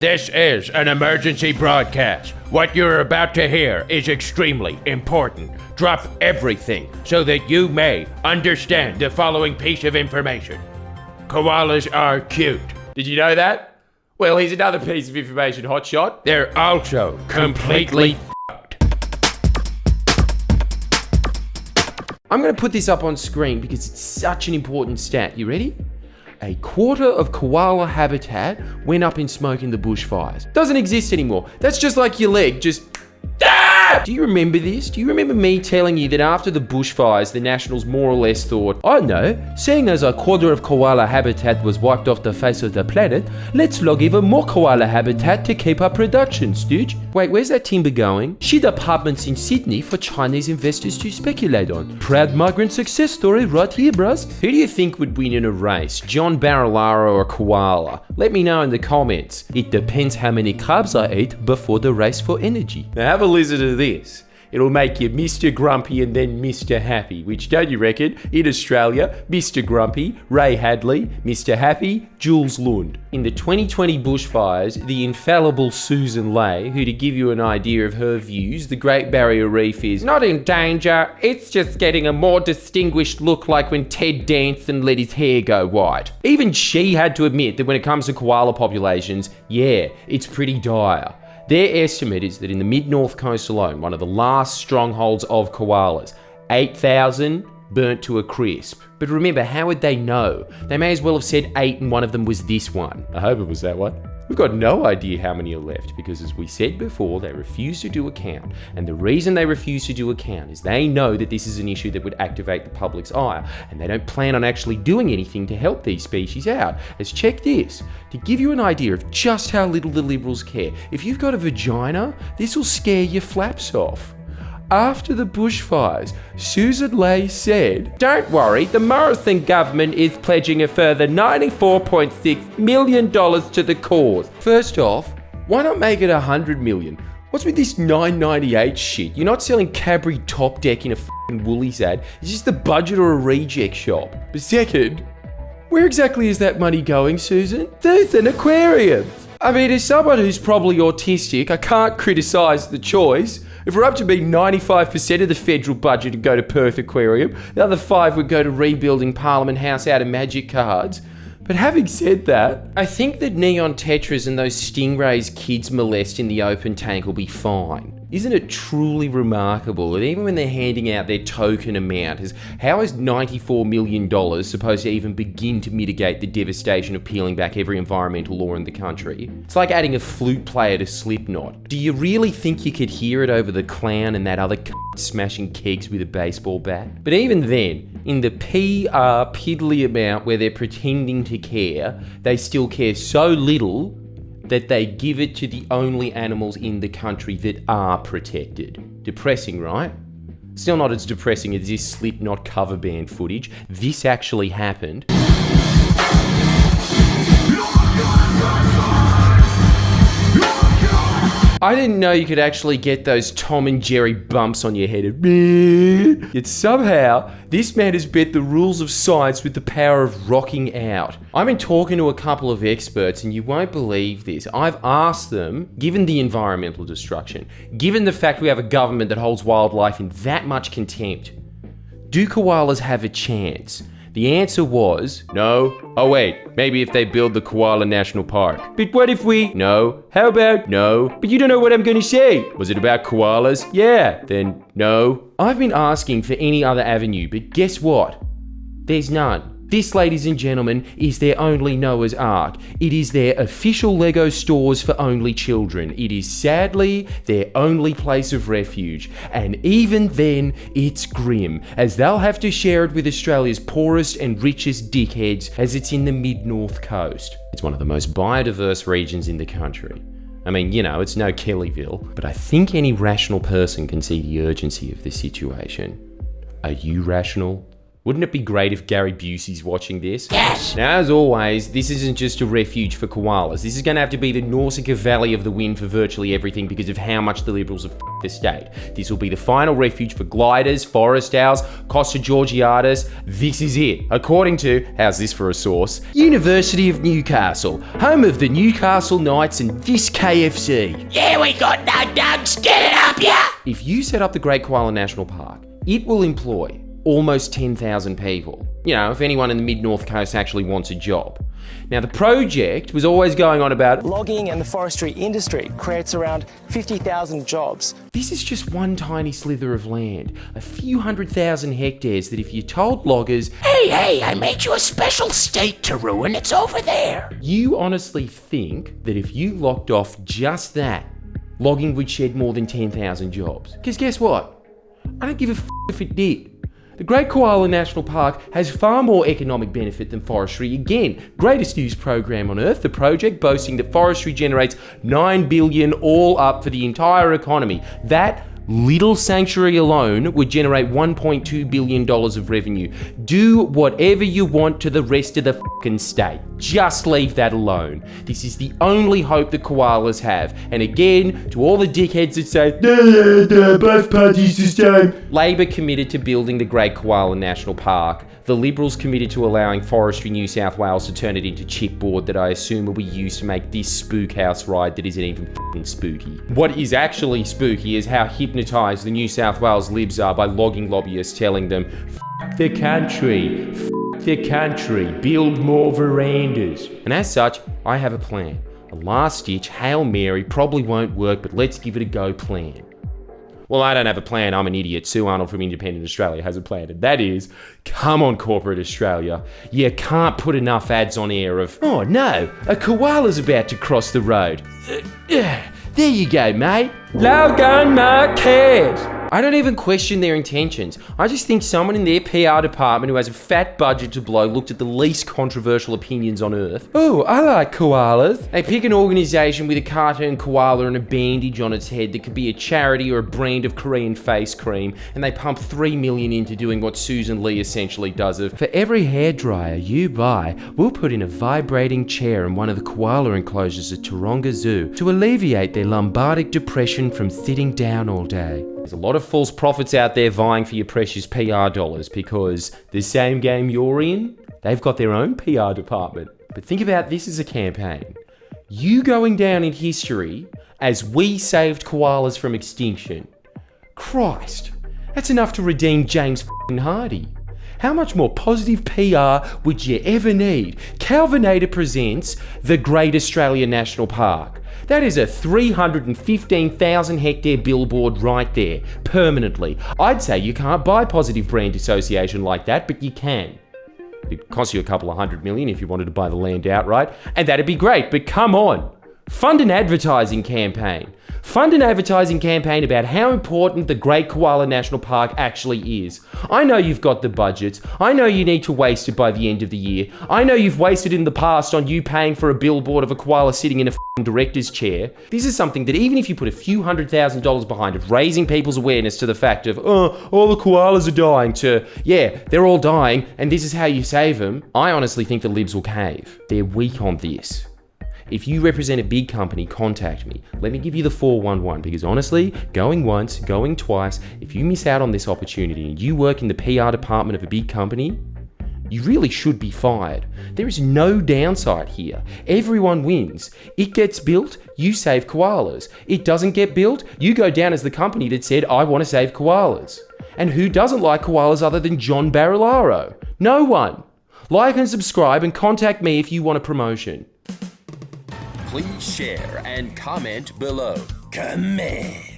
This is an emergency broadcast. What you're about to hear is extremely important. Drop everything so that you may understand the following piece of information. Koalas are cute. Did you know that? Well, here's another piece of information, hotshot. They're also completely fucked. I'm going to put this up on screen because it's such an important stat. You ready? A quarter of koala habitat went up in smoke in the bushfires. Doesn't exist anymore. That's just like your leg, just... Do you remember this? Do you remember me telling you that after the bushfires, the Nationals more or less thought, oh no, seeing as a quarter of koala habitat was wiped off the face of the planet, let's log even more koala habitat to keep up production, stooge. Wait, where's that timber going? Shit apartments in Sydney for Chinese investors to speculate on. Proud migrant success story right here, bros. Who do you think would win in a race? John Barilaro or koala? Let me know in the comments. It depends how many carbs I ate before the race for energy. Now have a listen to this. It'll make you Mr. Grumpy and then Mr. Happy, which, don't you reckon, in Australia, Mr. Grumpy, Ray Hadley, Mr. Happy, Jules Lund. In the 2020 bushfires, the infallible Susan Ley, who, to give you an idea of her views, the Great Barrier Reef is not in danger, it's just getting a more distinguished look like when Ted Danson let his hair go white. Even she had to admit that when it comes to koala populations, yeah, it's pretty dire. Their estimate is that in the mid-north coast alone, one of the last strongholds of koalas, 8,000 burnt to a crisp. But remember, how would they know? They may as well have said 8 and one of them was this one. I hope it was that one. We've got no idea how many are left because, as we said before, they refuse to do a count. And the reason they refuse to do a count is they know that this is an issue that would activate the public's ire, and they don't plan on actually doing anything to help these species out. As check this, to give you an idea of just how little the Liberals care, if you've got a vagina, this will scare your flaps off. After the bushfires, Susan Ley said, "Don't worry, the Morrison government is pledging a further $94.6 million to the cause." First off, why not make it $100 million? What's with this $9.98 shit? You're not selling Cadbury Top Deck in a f***ing Woolies ad. It's just the budget or a reject shop. But second, where exactly is that money going, Susan? There's an aquarium. I mean, as someone who's probably autistic, I can't criticise the choice. If we're up to being 95% of the federal budget would go to Perth Aquarium, the other 5 would go to rebuilding Parliament House out of magic cards. But having said that, I think that neon tetras and those stingrays kids molest in the open tank will be fine. Isn't it truly remarkable that even when they're handing out their token amount, how is $94 million supposed to even begin to mitigate the devastation of peeling back every environmental law in the country? It's like adding a flute player to Slipknot. Do you really think you could hear it over the clown and that other smashing kegs with a baseball bat? But even then, in the PR piddly amount where they're pretending to care, they still care so little that they give it to the only animals in the country that are protected. Depressing, right? Still not as depressing as this Slipknot cover band footage. This actually happened. I didn't know you could actually get those Tom and Jerry bumps on your head. Yet somehow, this man has bet the rules of science with the power of rocking out. I've been talking to a couple of experts, and you won't believe this. I've asked them, given the environmental destruction, given the fact we have a government that holds wildlife in that much contempt, do koalas have a chance? The answer was, no. Oh wait, maybe if they build the Koala National Park. But what if we... No. How about no? But you don't know what I'm gonna say. Was it about koalas? Yeah. Then no. I've been asking for any other avenue, but guess what? There's none. This, ladies and gentlemen, is their only Noah's Ark. It is their official Lego stores for only children. It is sadly their only place of refuge. And even then, it's grim, as they'll have to share it with Australia's poorest and richest dickheads, as it's in the mid-north coast. It's one of the most biodiverse regions in the country. I mean, you know, it's no Kellyville, but I think any rational person can see the urgency of the situation. Are you rational? Wouldn't it be great if Gary Busey's watching this? Yes! Now, as always, this isn't just a refuge for koalas. This is going to have to be the Nausicaa Valley of the Wind for virtually everything because of how much the Liberals have the state. This will be the final refuge for gliders, forest owls, Costa Georgiatus. This is it. According to, how's this for a source? University of Newcastle, home of the Newcastle Knights and this KFC. Yeah, we got no dogs. Get it up, yeah! If you set up the Great Koala National Park, it will employ almost 10,000 people. You know, if anyone in the mid-north coast actually wants a job. Now, the project was always going on about logging and the forestry industry creates around 50,000 jobs. This is just one tiny slither of land, a few 100,000 hectares that if you told loggers, Hey, I made you a special state to ruin, it's over there. You honestly think that if you locked off just that, logging would shed more than 10,000 jobs? Because guess what? I don't give a if it did. The Great Koala National Park has far more economic benefit than forestry. Again, greatest news program on earth, the project boasting that forestry generates $9 billion all up for the entire economy. That little sanctuary alone would generate $1.2 billion of revenue. Do whatever you want to the rest of the fucking state. Just leave that alone. This is the only hope that koalas have. And again, to all the dickheads that say, both parties the same. Labor committed to building the Great Koala National Park. The Liberals committed to allowing Forestry New South Wales to turn it into chipboard that I assume will be used to make this spook house ride that isn't even f***ing spooky. What is actually spooky is how hypnotised the New South Wales Libs are by logging lobbyists telling them, F*** the country, build more verandas. And as such, I have a plan. A last-ditch Hail Mary probably won't work, but let's give it a go plan. Well, I don't have a plan, I'm an idiot. Sue Arnold from Independent Australia has a plan, and that is, come on, corporate Australia. You can't put enough ads on air of, oh no, a koala's about to cross the road. There you go, mate. Logan Marquez. I don't even question their intentions. I just think someone in their PR department who has a fat budget to blow looked at the least controversial opinions on earth. Oh, I like koalas. They pick an organisation with a cartoon koala and a bandage on its head that could be a charity or a brand of Korean face cream, and they pump $3 million into doing what Susan Lee essentially does of, for every hairdryer you buy, we'll put in a vibrating chair in one of the koala enclosures at Taronga Zoo to alleviate their lombardic depression from sitting down all day. There's a lot of false prophets out there vying for your precious PR dollars because the same game you're in, they've got their own PR department. But think about this as a campaign. You going down in history as we saved koalas from extinction. Christ, that's enough to redeem James Hardy. How much more positive PR would you ever need? Calvinator presents the Great Australian National Park. That is a 315,000 hectare billboard right there, permanently. I'd say you can't buy positive brand association like that, but you can. It'd cost you a couple of $100 million if you wanted to buy the land outright, and that'd be great, but come on. Fund an advertising campaign. Fund an advertising campaign about how important the Great Koala National Park actually is. I know you've got the budgets. I know you need to waste it by the end of the year. I know you've wasted in the past on you paying for a billboard of a koala sitting in a director's chair. This is something that even if you put a few $100,000 behind it, raising people's awareness to the fact of, oh, all the koalas are dying, to, yeah, they're all dying, and this is how you save them, I honestly think the Libs will cave. They're weak on this. If you represent a big company, contact me. Let me give you the 411, because honestly, going once, going twice, if you miss out on this opportunity and you work in the PR department of a big company, you really should be fired. There is no downside here. Everyone wins. It gets built, you save koalas. It doesn't get built, you go down as the company that said, I want to save koalas. And who doesn't like koalas other than John Barilaro? No one. Like and subscribe and contact me if you want a promotion. Please share and comment below. Comment.